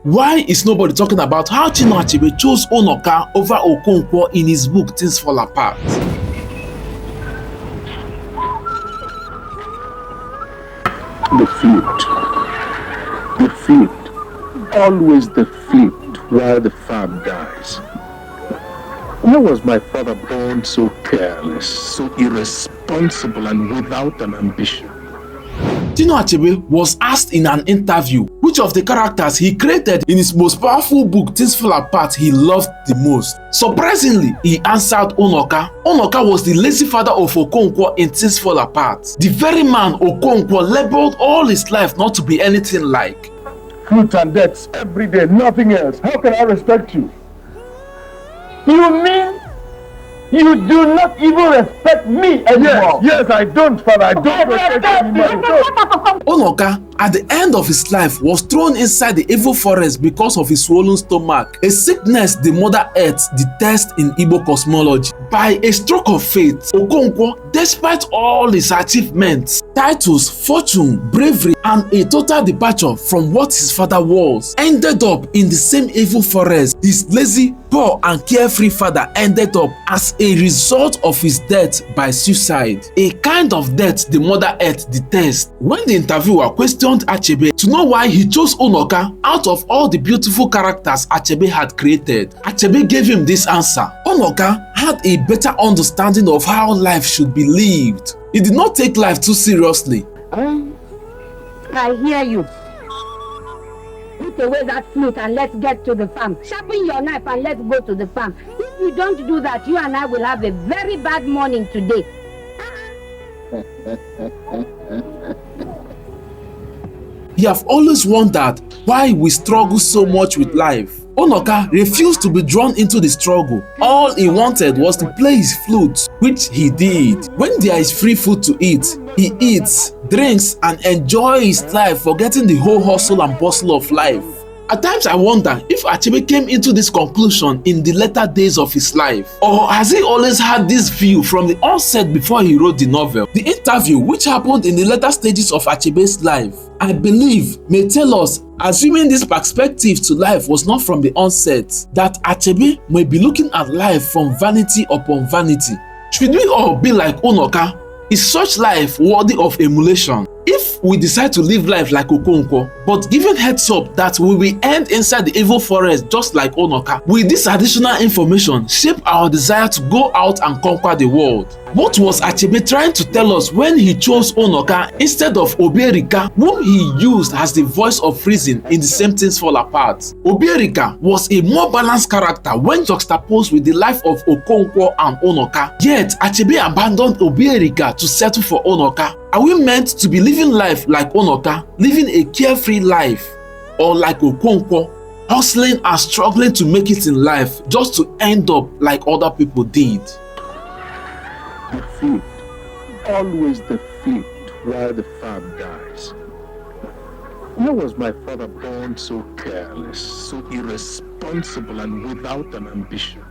Why is nobody talking about how Chinua Achebe chose Unoka over Okonkwo in his book Things Fall Apart? The flute, always the flute while the farm dies. Why was my father born so careless, so irresponsible and without an ambition? Chinua Achebe was asked in an interview which of the characters he created in his most powerful book Things Fall Apart he loved the most. Surprisingly, he answered Unoka. Unoka was the lazy father of Okonkwo in Things Fall Apart. The very man Okonkwo labeled all his life not to be anything like. Fruit and debts every day, nothing else. How can I respect you? You mean you do not even respect me anymore? Yes, I don't, Father. I don't respect anybody. Unoka, at the end of his life, was thrown inside the evil forest because of his swollen stomach, a sickness the Mother Earth detests in Igbo cosmology. By a stroke of fate, Okonkwo, despite all his achievements, titles, fortune, bravery, and a total departure from what his father was, ended up in the same evil forest. His lazy, poor, and carefree father ended up as a result of his death by suicide, a kind of death the Mother Earth detests. When the interviewer questioned Achebe to know why he chose Unoka out of all the beautiful characters Achebe had created, Achebe gave him this answer. Unoka had a better understanding of how life should be lived. He did not take life too seriously. I hear you. Put away that flute and let's get to the farm. Sharpen your knife and let's go to the farm. If you don't do that, you and I will have a very bad morning today. You have always wondered why we struggle so much with life. Unoka refused to be drawn into the struggle. All he wanted was to play his flute, which he did. When there is free food to eat, he eats, drinks, and enjoys his life, forgetting the whole hustle and bustle of life. At times I wonder if Achebe came into this conclusion in the later days of his life, or has he always had this view from the onset before he wrote the novel? The interview, which happened in the later stages of Achebe's life, I believe may tell us, assuming this perspective to life was not from the onset, that Achebe may be looking at life from vanity upon vanity. Should we all be like Unoka? Is such life worthy of emulation? If we decide to live life like Okonkwo, but given heads up that we will end inside the evil forest just like Unoka, will this additional information shape our desire to go out and conquer the world? What was Achebe trying to tell us when he chose Unoka instead of Obierika, whom he used as the voice of reason in the same Things Fall Apart? Obierika was a more balanced character when juxtaposed with the life of Okonkwo and Unoka. Yet Achebe abandoned Obierika to settle for Unoka. Are we meant to be living life like Unoka, living a carefree life, or like Okonkwo, hustling and struggling to make it in life just to end up like other people did? The flute, always the flute while the farm dies. Why was my father born so careless, so irresponsible and without an ambition?